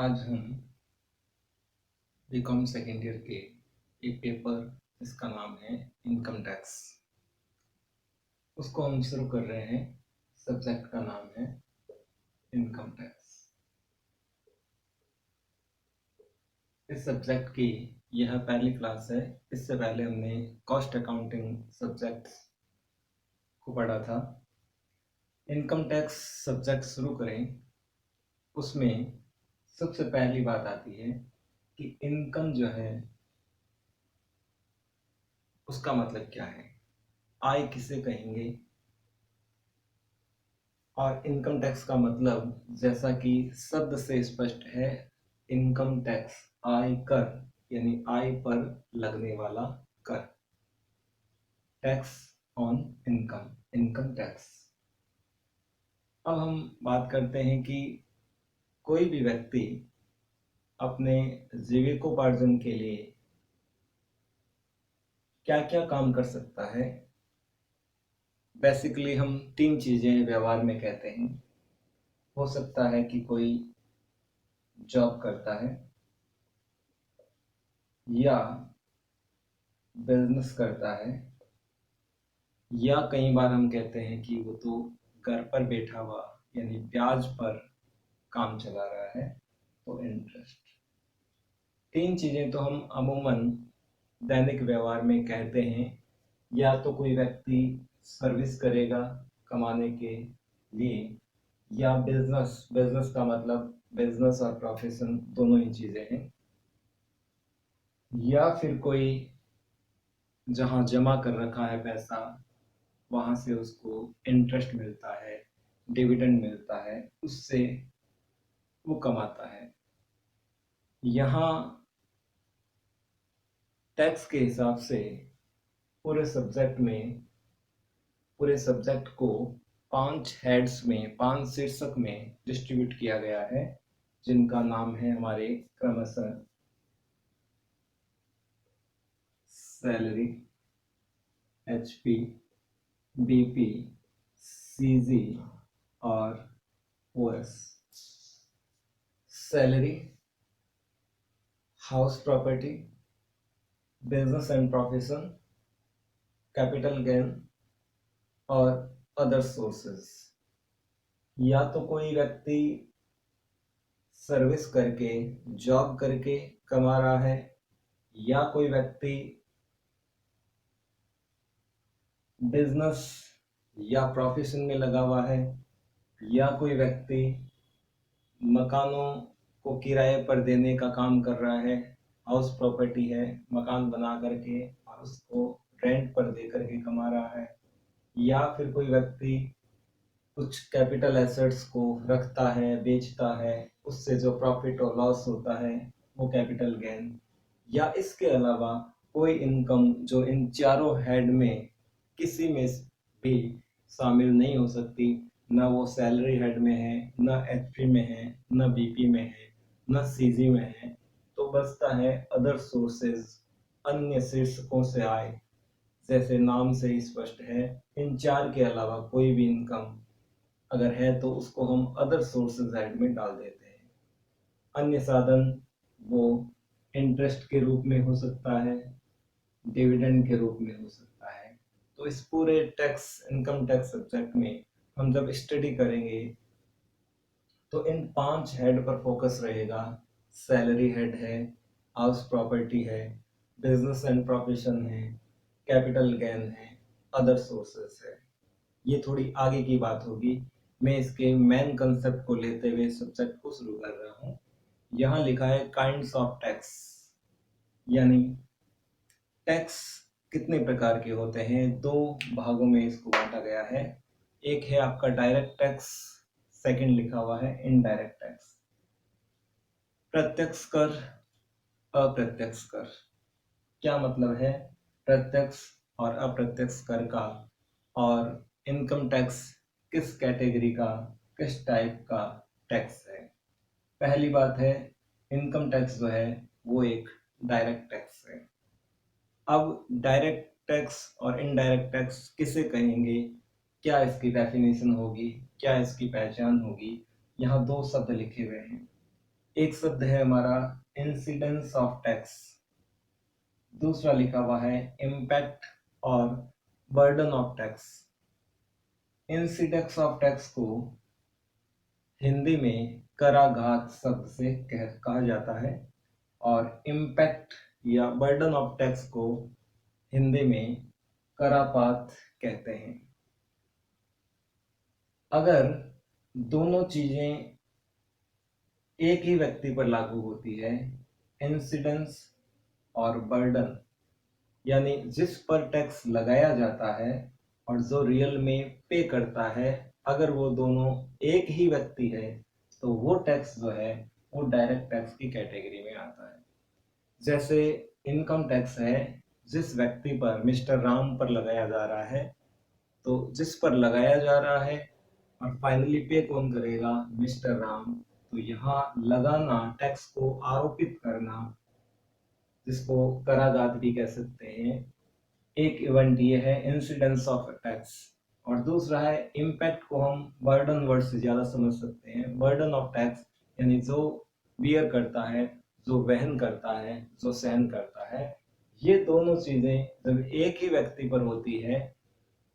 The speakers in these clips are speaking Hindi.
आज हम बीकॉम सेकेंड ईयर के एक पेपर जिसका नाम है इनकम टैक्स, उसको हम शुरू कर रहे हैं। सब्जेक्ट का नाम है इनकम टैक्स। इस सब्जेक्ट की यह पहली क्लास है। इससे पहले हमने कॉस्ट अकाउंटिंग सब्जेक्ट को पढ़ा था। इनकम टैक्स सब्जेक्ट शुरू करें, उसमें सबसे पहली बात आती है कि इनकम जो है उसका मतलब क्या है, आय किसे कहेंगे। और इनकम टैक्स का मतलब जैसा कि शब्द से स्पष्ट है, इनकम टैक्स आय कर, यानी आय पर लगने वाला कर। Tax on income, income tax. अब हम बात करते हैं कि कोई भी व्यक्ति अपने जीविकोपार्जन के लिए क्या क्या काम कर सकता है। बेसिकली हम तीन चीजें व्यवहार में कहते हैं। हो सकता है कि कोई जॉब करता है, या बिजनेस करता है, या कई बार हम कहते हैं कि वो तो घर पर बैठा हुआ यानी ब्याज पर काम चला रहा है, तो इंटरेस्ट। तीन चीजें तो हम अमूमन दैनिक व्यवहार में कहते हैं। या तो कोई व्यक्ति सर्विस करेगा कमाने के लिए, या बिजनेस, बिजनेस का मतलब बिजनेस और प्रोफेशन दोनों ही चीजें हैं, या फिर कोई जहां जमा कर रखा है पैसा, वहां से उसको इंटरेस्ट मिलता है, डिविडेंड मिलता है, उससे वो कमाता है। यहाँ टैक्स के हिसाब से पूरे सब्जेक्ट में, पूरे सब्जेक्ट को 5 हेड्स में, 5 शीर्षक में डिस्ट्रीब्यूट किया गया है, जिनका नाम है हमारे क्रमशः सैलरी, एचपी, बीपी, सीजी और OS. Salary, house property, business and profession, capital gain और अदर सोर्सेस। या तो कोई व्यक्ति सर्विस करके, जॉब करके कमा रहा है, या कोई व्यक्ति बिजनेस या प्रोफेशन में लगा हुआ है, या कोई व्यक्ति मकानों को किराए पर देने का काम कर रहा है, हाउस प्रॉपर्टी है, मकान बना करके और उसको रेंट पर दे करके कमा रहा है, या फिर कोई व्यक्ति कुछ कैपिटल एसेट्स को रखता है, बेचता है, उससे जो प्रॉफिट और लॉस होता है वो कैपिटल गेन। या इसके अलावा कोई इनकम जो इन चारों हेड में किसी में भी शामिल नहीं हो सकती, ना वो सैलरी हेड में है, ना एचपी में है, ना बीपी में है, ना सीजी में है, तो बचता है अदर सोर्सेज, अन्य शीर्षकों से आए। जैसे नाम से ही स्पष्ट है, इन चार के अलावा कोई भी इनकम अगर है तो उसको हम अदर सोर्सेज हेड में डाल देते हैं। अन्य साधन वो इंटरेस्ट के रूप में हो सकता है, डिविडेंड के रूप में हो सकता है। तो इस पूरे टैक्स, इनकम टैक्स सब्जेक्ट में हम जब स्टडी करेंगे तो इन 5 हेड पर फोकस रहेगा। सैलरी हेड है, हाउस प्रॉपर्टी है, बिजनेस एंड प्रोफेशन है, कैपिटल गेन है, अदर सोर्सेस है। ये थोड़ी आगे की बात होगी। मैं इसके मेन कंसेप्ट को लेते हुए सब्जेक्ट को शुरू कर रहा हूँ। यहाँ लिखा है काइंड्स ऑफ टैक्स, यानी टैक्स कितने प्रकार के होते हैं। 2 भागों में इसको बांटा गया है। एक है आपका डायरेक्ट टैक्स, सेकंड लिखा हुआ है इनडायरेक्ट टैक्स। प्रत्यक्ष कर, अप्रत्यक्ष कर। क्या मतलब है प्रत्यक्ष और अप्रत्यक्ष कर का, और इनकम टैक्स किस कैटेगरी का, किस टाइप का टैक्स है। पहली बात है, इनकम टैक्स जो है वो एक डायरेक्ट टैक्स है। अब डायरेक्ट टैक्स और इनडायरेक्ट टैक्स किसे कहेंगे, क्या इसकी डेफिनेशन होगी, क्या इसकी पहचान होगी। यहाँ 2 शब्द लिखे हुए हैं। एक शब्द है हमारा इंसिडेंस ऑफ टैक्स, दूसरा लिखा हुआ है इम्पैक्ट और burden of tax. Incidence of tax को हिंदी में कराघात शब्द से कहा जाता है और इम्पैक्ट या बर्डन ऑफ टैक्स को हिंदी में करापात कहते हैं। अगर दोनों चीजें एक ही व्यक्ति पर लागू होती है, इंसिडेंस और बर्डन, यानी जिस पर टैक्स लगाया जाता है और जो रियल में पे करता है, अगर वो दोनों एक ही व्यक्ति है तो वो टैक्स जो है वो डायरेक्ट टैक्स की कैटेगरी में आता है। जैसे इनकम टैक्स है, जिस व्यक्ति पर मिस्टर राम पर लगाया जा रहा है, तो जिस पर लगाया जा रहा है और फाइनली पे कौन करेगा, मिस्टर राम। तो यहाँ लगाना, टैक्स को आरोपित करना, जिसको कराघात भी कह सकते हैं, एक इवेंट ये है इंसिडेंस ऑफ टैक्स। और दूसरा है इम्पैक्ट, को हम बर्डन वर्ड से ज्यादा समझ सकते हैं। बर्डन ऑफ टैक्स यानी जो बियर करता है, जो वहन करता है, जो सहन करता है। ये दोनों चीजें जब एक ही व्यक्ति पर होती है,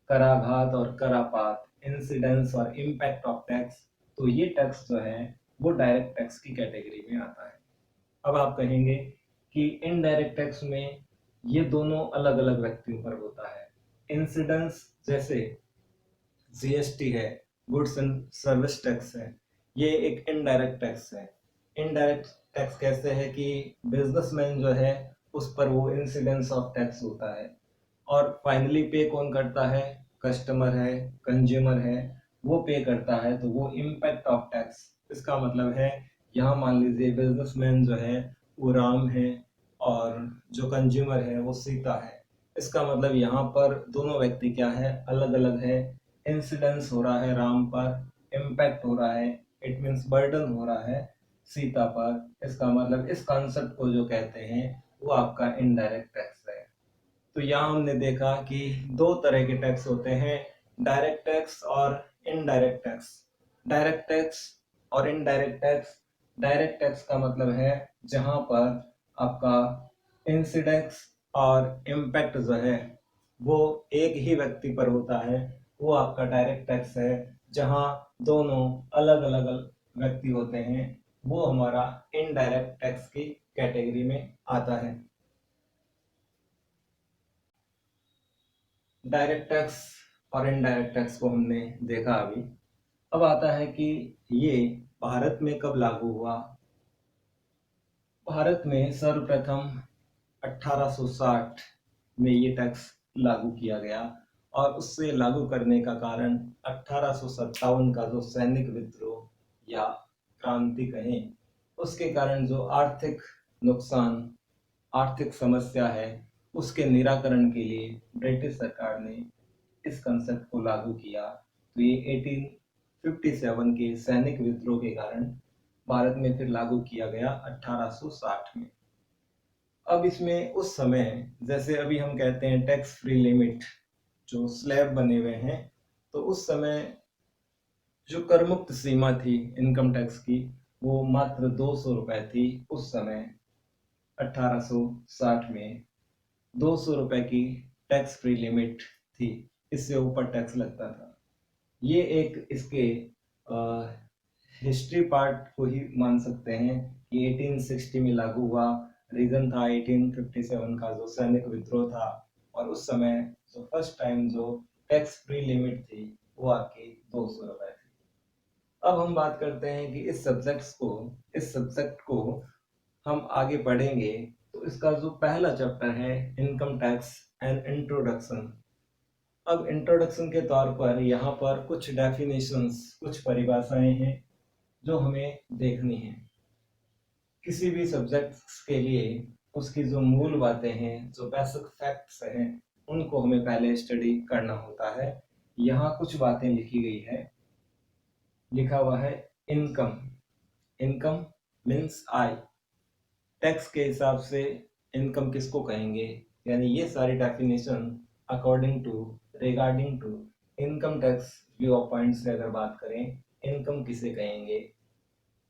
कराघात और करापात, इंसिडेंस और इम्पैक्ट ऑफ टैक्स, तो ये टैक्स जो है वो डायरेक्ट टैक्स की कैटेगरी में आता है। अब आप कहेंगे कि इनडायरेक्ट टैक्स में ये दोनों अलग अलग व्यक्तियों पर होता है। इंसिडेंस जैसे जीएसटी है, गुड्स एंड सर्विस टैक्स है, ये एक इनडायरेक्ट टैक्स है। इनडायरेक्ट टैक्स कैसे है कि बिजनेसमैन जो है उस पर वो इंसिडेंस ऑफ टैक्स होता है और फाइनली पे कौन करता है, कस्टमर है, कंज्यूमर है, वो पे करता है, तो वो इम्पैक्ट ऑफ टैक्स। इसका मतलब है यहाँ मान लीजिए बिजनेसमैन जो है वो राम है और जो कंज्यूमर है वो सीता है। इसका मतलब यहाँ पर दोनों व्यक्ति क्या है, अलग अलग है। इंसिडेंस हो रहा है राम पर, इम्पैक्ट हो रहा है, इट मीन्स बर्डन हो रहा है सीता पर। इसका मतलब इस कॉन्सेप्ट को जो कहते हैं वो आपका इनडायरेक्ट टैक्स है। तो यहाँ हमने देखा कि दो तरह के टैक्स होते हैं, डायरेक्ट टैक्स और इनडायरेक्ट टैक्स। डायरेक्ट टैक्स और इनडायरेक्ट टैक्स, डायरेक्ट टैक्स का मतलब है जहां पर आपका इंसिडेंस और इम्पैक्ट जो है वो एक ही व्यक्ति पर होता है, वो आपका डायरेक्ट टैक्स है। जहां दोनों अलग अलग व्यक्ति होते हैं, वो हमारा इनडायरेक्ट टैक्स की कैटेगरी में आता है। डायरेक्ट टैक्स और इनडायरेक्ट टैक्स को हमने देखा अभी। अब आता है कि ये भारत में कब लागू हुआ। भारत में सर्वप्रथम 1860 में ये टैक्स लागू किया गया और उससे लागू करने का कारण 1857 का जो सैनिक विद्रोह या क्रांति कहें, उसके कारण जो आर्थिक नुकसान, आर्थिक समस्या है, उसके निराकरण के लिए ब्रिटिश सरकार ने इस कंसेप्ट को लागू किया। तो ये 1857 के सैनिक विद्रोह के कारण भारत में फिर लागू किया गया 1860 में। अब इसमें उस समय, जैसे अभी हम कहते हैं टैक्स फ्री लिमिट, जो स्लैब बने हुए हैं, तो उस समय जो कर मुक्त सीमा थी इनकम टैक्स की, वो मात्र 200 रुपए थी। उस समय 1860 में 200 रुपए की टैक्स फ्री लिमिट थी, इससे ऊपर टैक्स लगता था। ये एक इसके हिस्ट्री पार्ट को ही मान सकते हैं कि 1860 में लागू हुआ। रीजन था 1857 का जो सैनिक विद्रोह था, और उस समय जो फर्स्ट टाइम जो टैक्स फ्री लिमिट थी वो आपकी 200 रुपए थी। अब हम बात करते हैं कि इस सब्जेक्ट को हम आगे बढ़ेंगे तो इसका जो पहला चैप्टर है इनकम टैक्स एंड इंट्रोडक्शन। अब इंट्रोडक्शन के तौर पर यहाँ पर कुछ डेफिनेशंस, कुछ परिभाषाएं हैं जो हमें देखनी है। किसी भी सब्जेक्ट्स के लिए उसकी जो मूल बातें हैं, जो बेसिक फैक्ट्स हैं, उनको हमें पहले स्टडी करना होता है। यहाँ कुछ बातें लिखी गई है। लिखा हुआ है इनकम। इनकम मीन्स आय। टैक्स के हिसाब से इनकम किसको कहेंगे, यानी ये सारी definition according to, regarding to income tax view of point से अगर बात करें, इनकम किसे कहेंगे,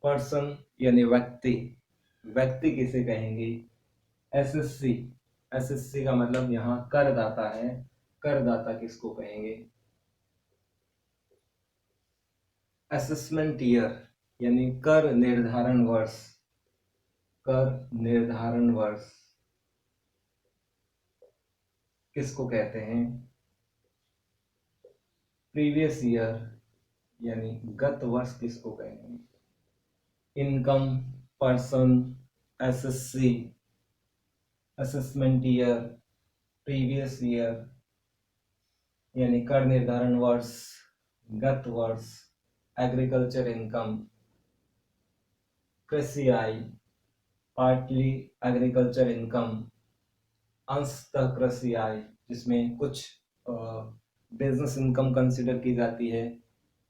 पर्सन यानी व्यक्ति, व्यक्ति किसे कहेंगे? एसएससी, एसएससी का मतलब यहाँ करदाता है, करदाता किसको कहेंगे? असेसमेंट ईयर यानी कर निर्धारण वर्ष, कर निर्धारण वर्ष किसको कहते हैं? प्रीवियस ईयर यानी गत वर्ष किसको कहेंगे? Income, person, SSC, assessment year, previous year यानी कर निर्धारण वर्ष, गत वर्ष, एग्रीकल्चर इनकम, कृषि आय, पार्टली एग्रीकल्चर इनकम, अंशतः कृषि आय जिसमें कुछ बिजनेस इनकम कंसिडर की जाती है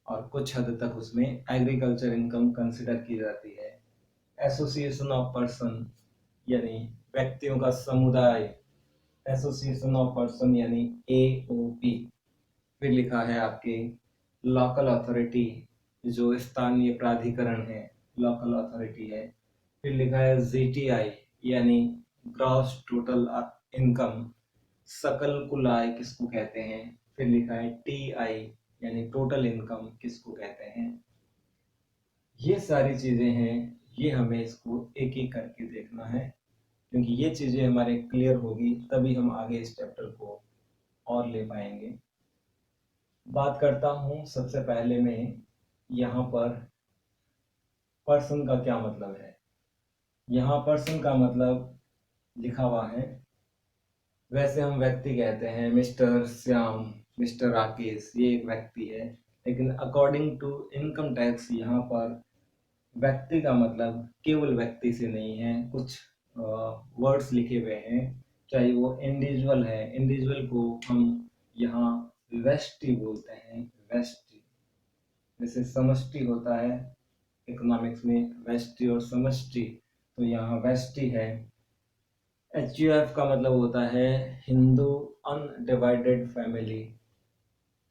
और कुछ हद तक उसमें एग्रीकल्चर इनकम कंसिडर की जाती है। एसोसिएशन ऑफ पर्सन यानी व्यक्तियों का समुदाय, एसोसिएशन ऑफ पर्सन यानी एओपी। फिर लिखा है आपके लोकल अथॉरिटी, जो स्थानीय प्राधिकरण है, लोकल अथॉरिटी है। फिर लिखा है जीटीआई यानी ग्रॉस टोटल इनकम, सकल कुल आय किसको कहते हैं? फिर लिखा है टीआई यानी टोटल इनकम किसको कहते हैं? ये सारी चीजें हैं, ये हमें इसको एक एक करके देखना है, क्योंकि ये चीजें हमारे क्लियर होगी तभी हम आगे इस चैप्टर को और ले पाएंगे। बात करता हूँ सबसे पहले में, यहाँ पर पर्सन का क्या मतलब है। यहाँ पर्सन का मतलब लिखा हुआ है, वैसे हम व्यक्ति कहते हैं, मिस्टर श्याम, मिस्टर राकेश, ये एक व्यक्ति है, लेकिन अकॉर्डिंग टू इनकम टैक्स यहाँ पर व्यक्ति का मतलब केवल व्यक्ति से नहीं है, कुछ वर्ड्स लिखे हुए हैं, चाहे वो इंडिविजुअल है, इंडिविजुअल को हम यहाँ व्यष्टि बोलते हैं, व्यष्टि। जैसे समष्टि होता है इकोनॉमिक्स में, व्यष्टि और समष्टि, तो यहाँ व्यष्टि है। एचयूएफ का मतलब होता है हिंदू अनडिवाइडेड फैमिली,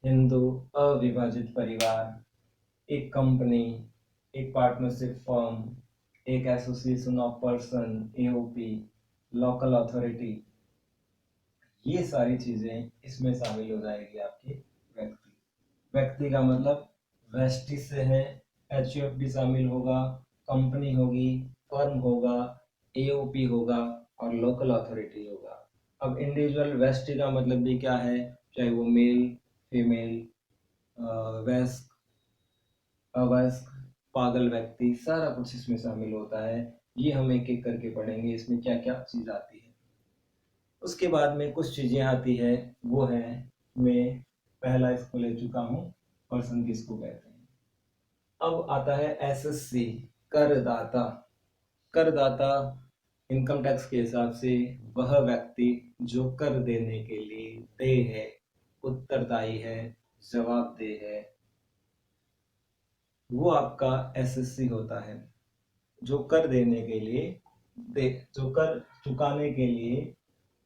हिंदू अविभाजित परिवार, एक कंपनी, एक पार्टनरशिप फर्म, एक association of person AOP, local authority, ये सारी चीजें इसमें शामिल हो जाएगी आपकी व्यक्ति। व्यक्ति का मतलब व्यष्टि से है, एचयूएफ भी शामिल होगा, कंपनी होगी, फर्म होगा, एओपी होगा और लोकल अथॉरिटी होगा। अब इंडिविजुअल व्यष्टि का मतलब भी क्या है, चाहे वो मेल, फीमेल, वयस्क, अवयस्क, पागल व्यक्ति, सारा कुछ इसमें शामिल होता है। ये हम एक एक करके पढ़ेंगे इसमें क्या क्या चीज आती है। उसके बाद में कुछ चीजें आती है, वो है, मैं पहला इसको ले चुका हूँ, पर्सन किसको कहते हैं। अब आता है एसएससी, करदाता। करदाता इनकम टैक्स के हिसाब से वह व्यक्ति जो कर देने के लिए देय है, उत्तरदायी है, जवाबदेह है, वो आपका एसएससी होता है। जो कर देने के लिए दे, जो कर चुकाने के लिए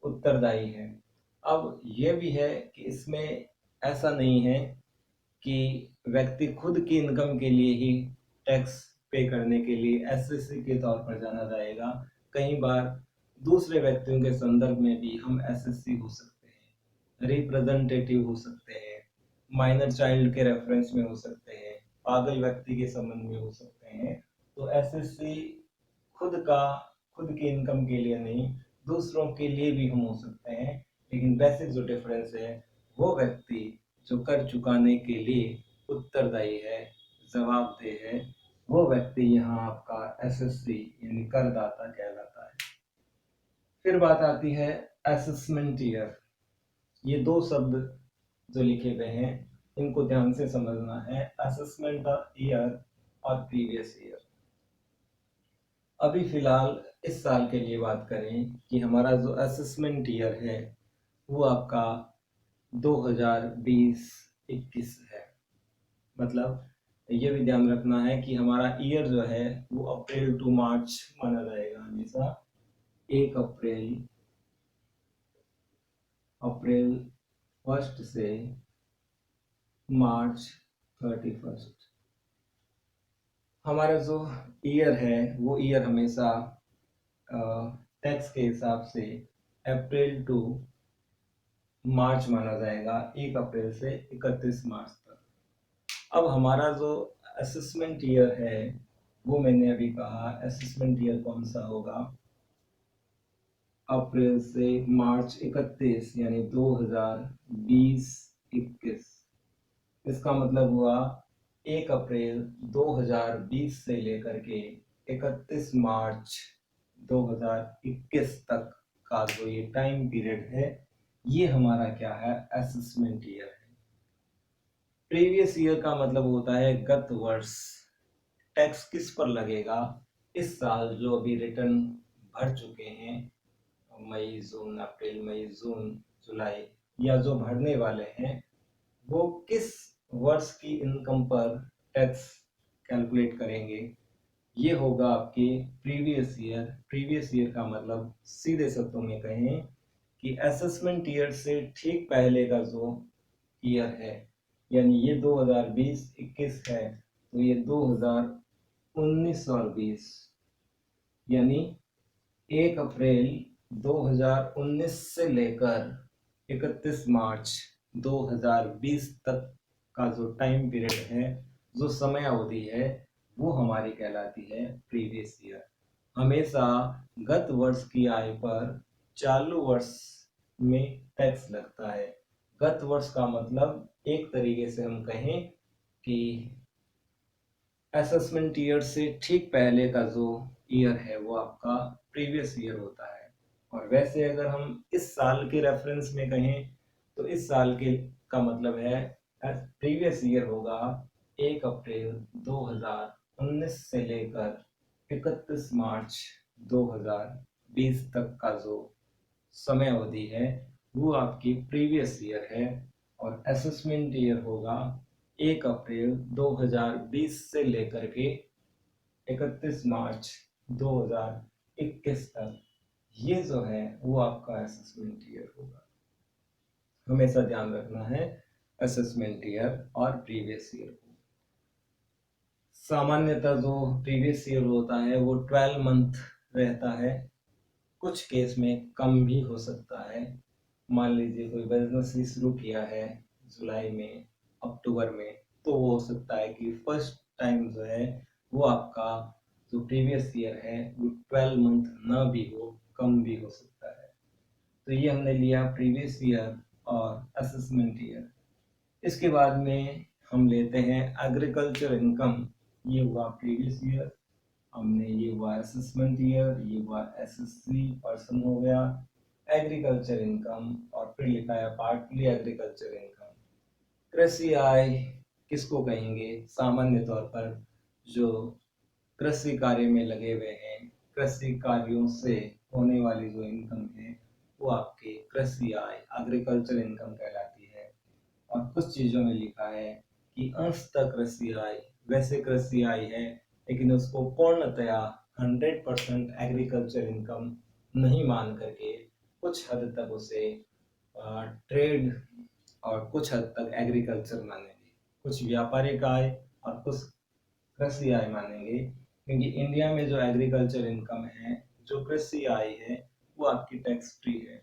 उत्तरदायी है। अब यह भी है कि इसमें ऐसा नहीं है कि व्यक्ति खुद की इनकम के लिए ही टैक्स पे करने के लिए एसएससी के तौर पर जाना जाएगा। कई बार दूसरे व्यक्तियों के संदर्भ में भी हम एसएससी हो सकते हैं, रिप्रेजेंटेटिव हो सकते हैं, माइनर चाइल्ड के रेफरेंस में हो सकते हैं, पागल व्यक्ति के संबंध में हो सकते हैं। तो एसएससी खुद की इनकम के लिए नहीं, दूसरों के लिए भी हम हो सकते हैं, लेकिन बेसिक जो डिफरेंस है, वो व्यक्ति जो कर चुकाने के लिए उत्तरदायी है, जवाबदेह है, वो व्यक्ति यहाँ आपका एसएससी यानी करदाता कहलाता है। फिर बात आती है असेसमेंट ईयर। ये दो शब्द जो लिखे गए हैं, इनको ध्यान से समझना है, असेसमेंट ईयर और प्रीवियस ईयर। अभी फिलहाल इस साल के लिए बात करें कि हमारा जो असेसमेंट ईयर है वो आपका 2020-21 है। मतलब ये भी ध्यान रखना है कि हमारा ईयर जो है वो अप्रैल टू मार्च माना जाएगा हमेशा। 1 अप्रैल 1 से मार्च 31। हमारा जो ईयर है वो ईयर हमेशा टैक्स के हिसाब से अप्रैल टू मार्च माना जाएगा, 1 अप्रैल से 31 मार्च तक। अब हमारा जो असेसमेंट ईयर है वो मैंने अभी कहा, असेसमेंट ईयर कौन सा होगा, अप्रैल से मार्च 31 यानी 2020-21। इसका मतलब हुआ 1 अप्रैल 2020 से लेकर के 31 मार्च 2021 तक का जो ये टाइम पीरियड है, ये हमारा क्या है, असेसमेंट ईयर है। प्रीवियस ईयर का मतलब होता है गत वर्ष। टैक्स किस पर लगेगा, इस साल जो अभी रिटर्न भर चुके हैं, मई जून अप्रैल मई जून जुलाई, या जो भरने वाले हैं, वो किस वर्ष की इनकम पर टैक्स कैलकुलेट करेंगे। ये होगा आपके प्रीवियस ईयर। प्रीवियस ईयर का मतलब सीधे शब्दों में कहें कि असेसमेंट ईयर से ठीक पहले का जो ईयर है, यानी ये 2020-21 है, तो ये 2019 और 20, यानी 1 अप्रैल 2019 से लेकर 31 मार्च 2020 तक का जो टाइम पीरियड है, जो समय अवधि है, वो हमारी कहलाती है प्रीवियस ईयर। हमेशा गत वर्ष की आय पर चालू वर्ष में टैक्स लगता है। गत वर्ष का मतलब एक तरीके से हम कहें कि असेसमेंट ईयर से ठीक पहले का जो ईयर है वो आपका प्रीवियस ईयर होता है। और वैसे अगर हम इस साल के रेफरेंस में कहें तो इस साल के का मतलब है प्रीवियस ईयर होगा 1 अप्रैल 2019 से लेकर 31 मार्च 2020 तक का जो समय अवधि है वो आपकी प्रीवियस ईयर है। और असेसमेंट ईयर होगा 1 अप्रैल 2020 से लेकर के 31 मार्च 2021 तक। ये जो है वो आपका असेसमेंट ईयर होगा। हमेशा ध्यान रखना है असेसमेंट ईयर और प्रीवियस ईयर को। सामान्यतः जो प्रीवियस ईयर होता है वो 12 मंथ रहता है। कुछ केस में कम भी हो सकता है। मान लीजिए कोई बिजनेस ही शुरू किया है जुलाई में, अक्टूबर में, तो वो हो सकता है कि फर्स्ट टाइम जो है वो आपका जो प्रीवियस ईयर है वो 12 मंथ ना भी हो, कम भी हो सकता है। तो ये हमने लिया प्रीवियस ईयर और असेसमेंट ईयर। इसके बाद में हम लेते हैं एग्रीकल्चर इनकम। ये हुआ प्रीवियस ईयर, हमने ये हुआ असेसमेंट ईयर, ये हुआ एसएससी पर्सन हो गया, एग्रीकल्चर इनकम, और फिर लिखा है पार्टली एग्रीकल्चर इनकम। कृषि आय किसको कहेंगे, सामान्य तौर पर जो कृषि कार्य में लगे हुए हैं, कृषि कार्यों से होने वाली जो इनकम है वो आपके कृषि आय एग्रीकल्चर इनकम कहलाती है। और कुछ चीजों में लिखा है कि अंशतः कृषि आय, वैसे कृषि आय है लेकिन उसको पूर्णतया 100% एग्रीकल्चर इनकम नहीं मान करके कुछ हद तक उसे ट्रेड और कुछ हद तक एग्रीकल्चर मानेंगे, कुछ व्यापारिक आय और कुछ कृषि आय मानेंगे। क्योंकि इंडिया में जो एग्रीकल्चर इनकम है, जो कृषि आय है, वो आपकी टैक्स फ्री है।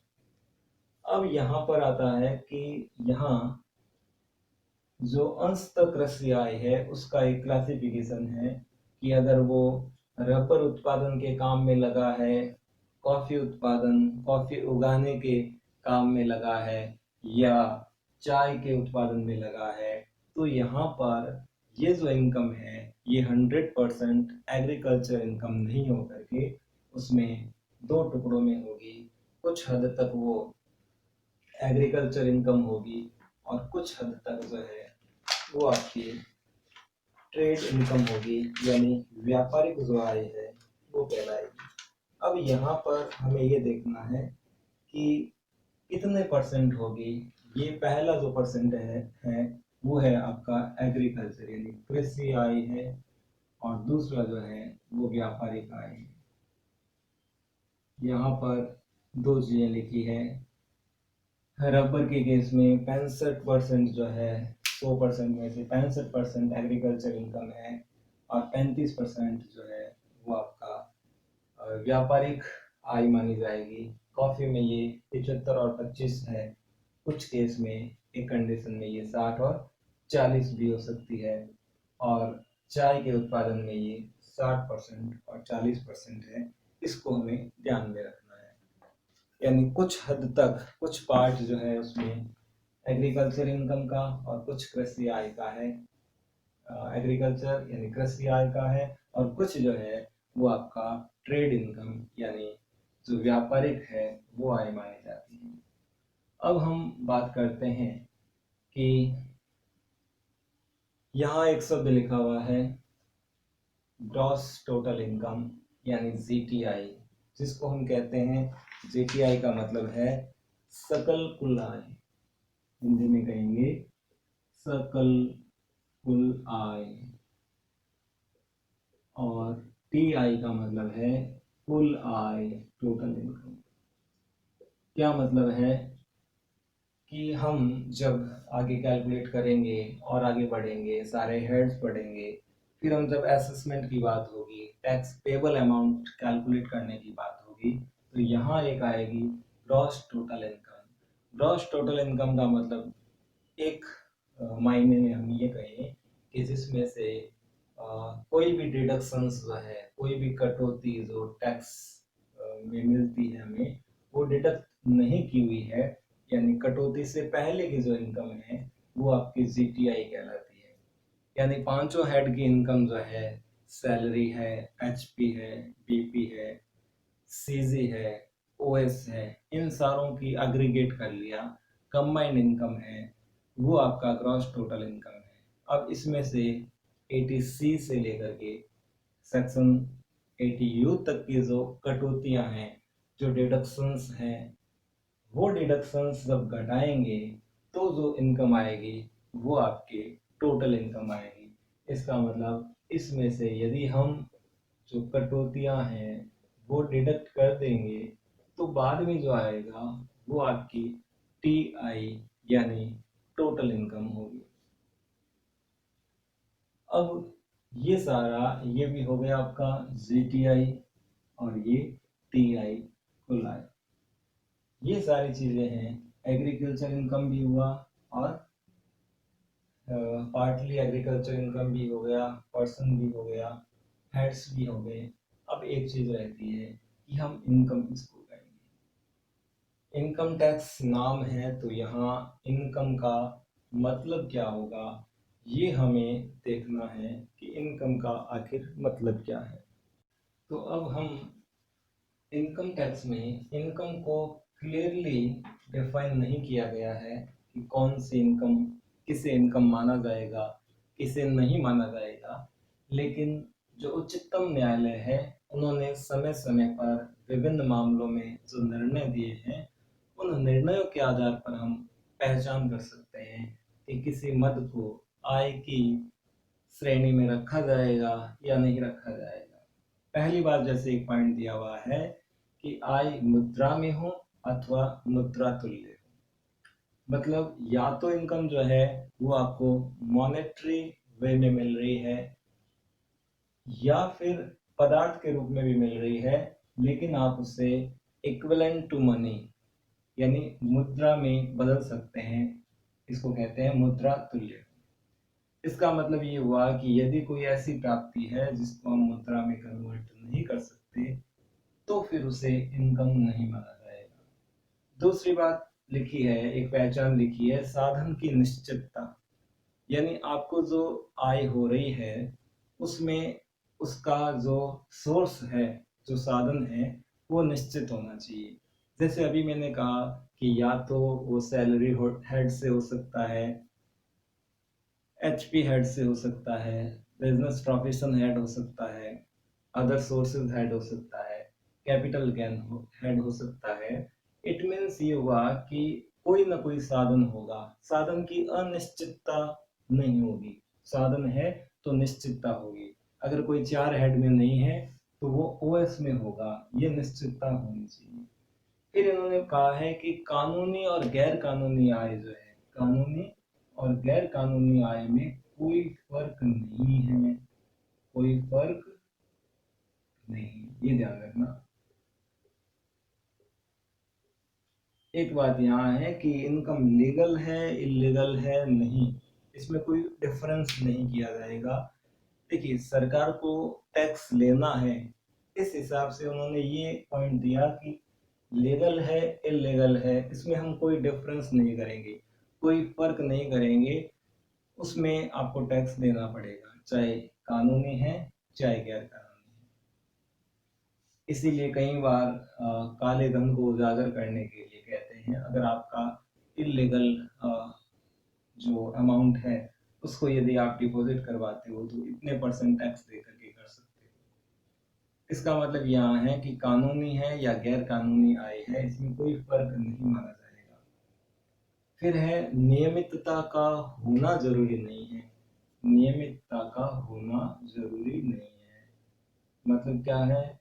अब यहाँ पर आता है कि यहाँ जो अंशतः कृषि आय है उसका एक क्लासिफिकेशन है कि अगर वो रबर उत्पादन के काम में लगा है, कॉफी उत्पादन, कॉफी उगाने के काम में लगा है, या चाय के उत्पादन में लगा है, तो यहाँ पर ये जो इनकम है ये 100% एग्रीकल्चर इनकम नहीं होकर के उसमें दो टुकड़ों में होगी। कुछ हद तक वो एग्रीकल्चर इनकम होगी और कुछ हद तक जो है वो आपकी ट्रेड इनकम होगी, यानी व्यापारिक जो आय है वो कहलाएगी। अब यहाँ पर हमें ये देखना है कि कितने परसेंट होगी। ये पहला जो परसेंट है वो है आपका एग्रीकल्चर यानी कृषि आय है, और दूसरा जो है वो व्यापारिक आय है। यहाँ पर दो चीजें लिखी है। रबर के केस में 65% जो है, 100% में से 65% एग्रीकल्चर इनकम है, और 35% जो है वो आपका व्यापारिक आय मानी जाएगी। कॉफ़ी में ये 75 और 25 है, कुछ केस में एक कंडीशन में ये 60 और 40 भी हो सकती है, और चाय के उत्पादन में ये 60% और 40% है। इसको हमें ध्यान में रखना है। यानी कुछ हद तक कुछ पार्ट जो है उसमें एग्रीकल्चर इनकम का और कुछ कृषि आय का है। एग्रीकल्चर यानी कृषि आय का है, और कुछ जो है वो आपका ट्रेड इनकम यानी जो व्यापारिक है वो आय मानी जाती है। अब हम बात करते हैं कि यहाँ एक शब्द लिखा हुआ है ग्रॉस टोटल इनकम यानी जीटीआई, जिसको हम कहते हैं, जीटीआई का मतलब है सकल कुल आय। हिंदी में कहेंगे सकल कुल आय, और टीआई का मतलब है कुल आय टोटल इनकम। क्या मतलब है कि हम जब आगे कैलकुलेट करेंगे और आगे बढ़ेंगे, सारे हेड्स पढ़ेंगे, फिर हम जब असेसमेंट की बात होगी, टैक्स पेबल अमाउंट कैलकुलेट करने की बात होगी, तो यहाँ एक आएगी gross total income. Gross total income का मतलब एक मायने में हम ये कहें कि जिसमें से कोई भी डिडक्शंस जो है, कोई भी कटौती जो टैक्स में मिलती है हमें, वो डिडक्ट नहीं की हुई है, यानी कटौती से पहले की जो इनकम है वो आपकी जीटीआई कहलाती है। यानी पांचों हेड की इनकम जो है, सैलरी है, एचपी है, बीपी है, सीजी है, ओएस है, इन सारों की एग्रीगेट कर लिया, कंबाइंड इनकम है, वो आपका ग्रॉस टोटल इनकम है। अब इसमें से 80C से लेकर के सेक्शन 80U तक की जो कटौतियां हैं, जो डिडक्शंस हैं, वो डिडक्शंस जब घटाएंगे तो जो इनकम आएगी वो आपके टोटल इनकम आएगी। इसका मतलब इसमें से यदि हम जो कटौतियां हैं वो डिडक्ट कर देंगे तो बाद में जो आएगा वो आपकी टी आई यानी टोटल इनकम होगी। अब ये सारा, ये भी हो गया आपका जीटीआई और ये टीआई कुल आय। ये सारी चीजें हैं। एग्रीकल्चर इनकम भी हुआ और पार्टली एग्रीकल्चर इनकम भी हो गया, पर्सन भी हो गया, हेड्स भी हो गए। अब एक चीज रहती है कि हम इनकम किसको कहेंगे। इनकम टैक्स नाम है तो यहाँ इनकम का मतलब क्या होगा, ये हमें देखना है कि इनकम का आखिर मतलब क्या है। तो अब हम इनकम टैक्स में इनकम को क्लियरली डिफाइन नहीं किया गया है कि कौन सी इनकम, किसे इनकम माना जाएगा, किसे नहीं माना जाएगा। लेकिन जो उच्चतम न्यायालय है, उन्होंने समय समय पर विभिन्न मामलों में जो निर्णय दिए हैं, उन निर्णयों के आधार पर हम पहचान कर सकते हैं कि किसी मद को आय की श्रेणी में रखा जाएगा या नहीं रखा जाएगा। पहली बात, जैसे एक पॉइंट दिया हुआ है कि आय मुद्रा में हो अथवा मुद्रा तुल्य हो। मतलब या तो इनकम जो है वो आपको मॉनेटरी वे में मिल रही है, या फिर पदार्थ के रूप में भी मिल रही है, लेकिन आप उसे इक्विवेलेंट टू मनी यानी मुद्रा में बदल सकते हैं। इसको कहते हैं मुद्रा तुल्य। इसका मतलब ये हुआ कि यदि कोई ऐसी प्राप्ति है जिसको हम मुद्रा में कन्वर्ट नहीं कर सकते, तो फिर उसे इनकम नहीं माना जाएगा। दूसरी बात लिखी है, एक पहचान लिखी है, साधन की निश्चितता। यानी आपको जो आय हो रही है उसमें उसका जो सोर्स है, जो साधन है, वो निश्चित होना चाहिए। जैसे अभी मैंने कहा कि या तो वो सैलरी हेड से हो सकता है, एचपी हेड से हो सकता है, बिजनेस प्रोफेशन हेड हो सकता है, अदर सोर्सेज हेड हो सकता है, कैपिटल गेन हेड हो सकता है। इट मीन्स ये हुआ कि कोई ना कोई साधन होगा, साधन की अनिश्चितता नहीं होगी। साधन है तो निश्चितता होगी। अगर कोई चार हेड में नहीं है तो वो ओएस में होगा, ये निश्चितता होनी चाहिए। फिर इन्होंने कहा है कि कानूनी और गैर कानूनी आय जो है, कानूनी और गैर कानूनी आय में कोई फर्क नहीं है, कोई एक बात यहाँ है कि इनकम लीगल है इलीगल है नहीं, इसमें कोई डिफरेंस नहीं किया जाएगा। देखिए, सरकार को टैक्स लेना है, इस हिसाब से उन्होंने ये पॉइंट दिया कि लीगल है इलीगल है, इसमें हम कोई डिफरेंस नहीं करेंगे, कोई फर्क नहीं करेंगे, उसमें आपको टैक्स देना पड़ेगा, चाहे कानूनी है चाहे गैर कानूनी है। इसीलिए कई बार काले धन को उजागर करने के लिए कहते हैं, अगर आपका इलीगल जो अमाउंट है उसको यदि आप डिपॉजिट करवाते हो तो इतने परसेंट टैक्स दे करके कर सकते हो। इसका मतलब यहाँ है कि कानूनी है या गैर कानूनी आय है, इसमें कोई फर्क नहीं माना जाएगा। फिर है नियमितता का होना जरूरी नहीं है। नियमितता का होना जरूरी नहीं है मतलब क्या है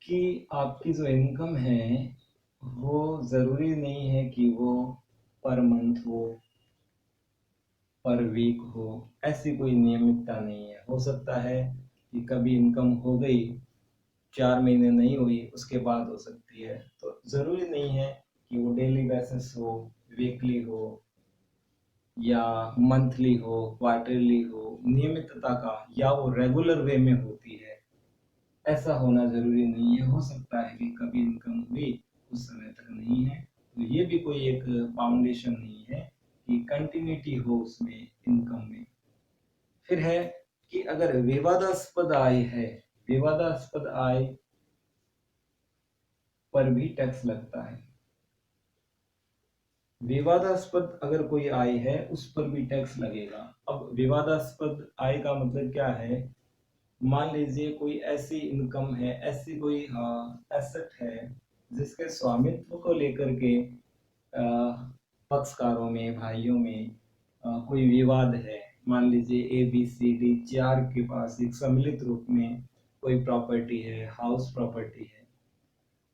कि आपकी जो इनकम है वो जरूरी नहीं है कि वो पर मंथ हो, पर वीक हो, ऐसी कोई नियमितता नहीं है। हो सकता है कि कभी इनकम हो गई, 4 महीने नहीं हुई, उसके बाद हो सकती है। तो ज़रूरी नहीं है कि वो डेली बेसिस हो, वीकली हो या मंथली हो, क्वार्टरली हो। नियमितता का या वो रेगुलर वे में होती है, ऐसा होना ज़रूरी नहीं है। हो सकता है कि कभी इनकम हुई, उस समय तक नहीं है, तो ये भी कोई एक फाउंडेशन नहीं है कि कंटिन्यूटी हो उसमें, इनकम में। फिर है कि अगर विवादास्पद आय है, विवादास्पद आय पर भी टैक्स लगता है। विवादास्पद अगर कोई आय है उस पर भी टैक्स लगेगा। अब विवादास्पद आय का मतलब क्या है? मान लीजिए कोई ऐसी इनकम है, ऐसी कोई एसेट है जिसके स्वामित्व को लेकर के पक्षकारों में, भाइयों में कोई विवाद है। मान लीजिए ABCD चार के पास एक सम्मिलित रूप में कोई प्रॉपर्टी है, हाउस प्रॉपर्टी है,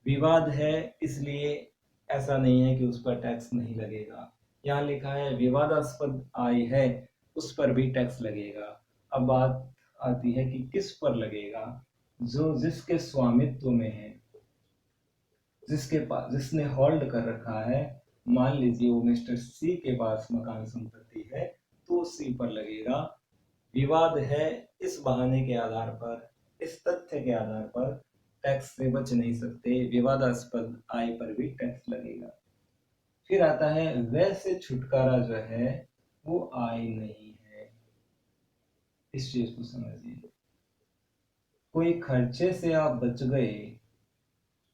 विवाद है, इसलिए ऐसा नहीं है कि उस पर टैक्स नहीं लगेगा। यहाँ लिखा है विवादास्पद आय है उस पर भी टैक्स लगेगा। अब बात आती है कि किस पर लगेगा? जो जिसके स्वामित्व में है, जिसके पास, जिसने होल्ड कर रखा है। मान लीजिए वो मिस्टर सी के पास मकान संपत्ति है, तो सी पर लगेगा। विवाद है, इस बहाने के आधार पर, इस तथ्य के आधार पर टैक्स से बच नहीं सकते, विवादास्पद आय पर भी टैक्स लगेगा। फिर आता है वैसे छुटकारा जो है वो आय नहीं है। इस चीज को समझिए। कोई खर्चे से आप बच गए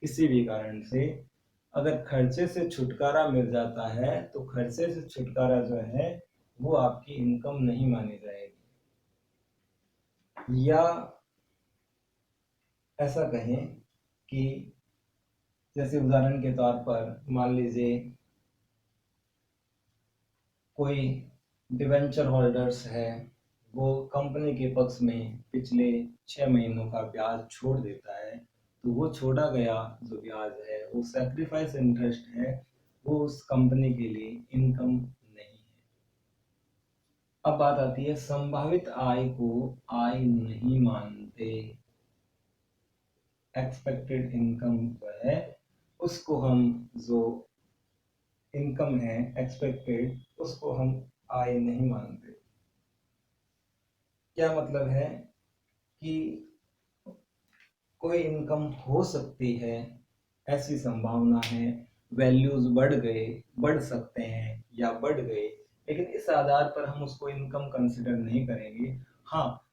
किसी भी कारण से, अगर खर्चे से छुटकारा मिल जाता है तो खर्चे से छुटकारा जो है वो आपकी इनकम नहीं मानी जाएगी। या ऐसा कहें कि जैसे उदाहरण के तौर पर मान लीजिए कोई डिवेंचर होल्डर्स है, वो कंपनी के पक्ष में पिछले 6 महीनों का ब्याज छोड़ देता है, तो वो छोड़ा गया जो ब्याज है वो सैक्रिफाइस इंटरेस्ट है, वो उस कंपनी के लिए इनकम नहीं है। अब बात आती है संभावित आय को आय नहीं मानते। एक्सपेक्टेड इनकम जो है उसको हम, जो इनकम है एक्सपेक्टेड, उसको हम आय नहीं मानते। क्या मतलब है कि कोई इनकम हो सकती है, ऐसी संभावना है, वैल्यूज बढ़ गए, बढ़ सकते हैं या बढ़ गए, लेकिन इस आधार पर हम उसको इनकम कंसिडर नहीं करेंगे। हाँ,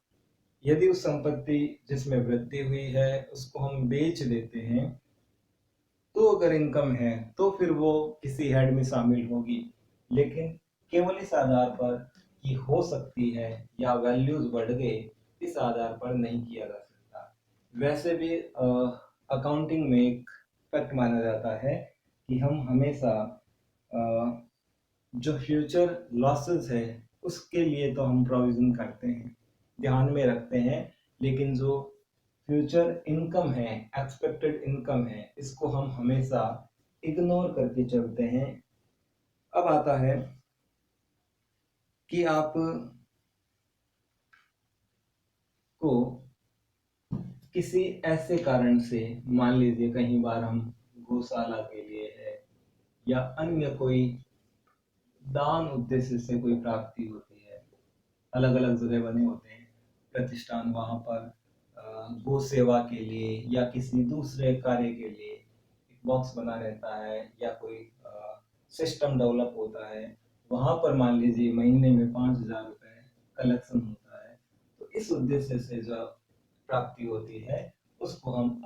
यदि उस संपत्ति जिसमें वृद्धि हुई है उसको हम बेच देते हैं तो अगर इनकम है तो फिर वो किसी हेड में शामिल होगी, लेकिन केवल इस आधार पर कि हो सकती है या वैल्यूज बढ़ गए, इस आधार पर नहीं किया जा सकता। वैसे भी अकाउंटिंग में एक फैक्ट माना जाता है कि हम हमेशा अ, जो फ्यूचर लॉसेस है उसके लिए तो हम प्रोविजन करते हैं, ध्यान में रखते हैं, लेकिन जो फ्यूचर इनकम है, एक्सपेक्टेड इनकम है, इसको हम हमेशा इग्नोर करके चलते हैं। अब आता है कि आप को किसी ऐसे कारण से, मान लीजिए कहीं बार हम गौशाला के लिए है या अन्य कोई दान उद्देश्य से कोई प्राप्ति होती है। अलग अलग जगह बने होते हैं प्रतिष्ठान, वहाँ पर गो सेवा के लिए या किसी दूसरे कार्य के लिए एक बॉक्स बना रहता है या कोई सिस्टम डेवलप होता है। वहाँ पर मान लीजिए महीने में 5,000 रुपये कलेक्शन होता है, तो इस उद्देश्य से जो प्राप्ति होती है उसको हम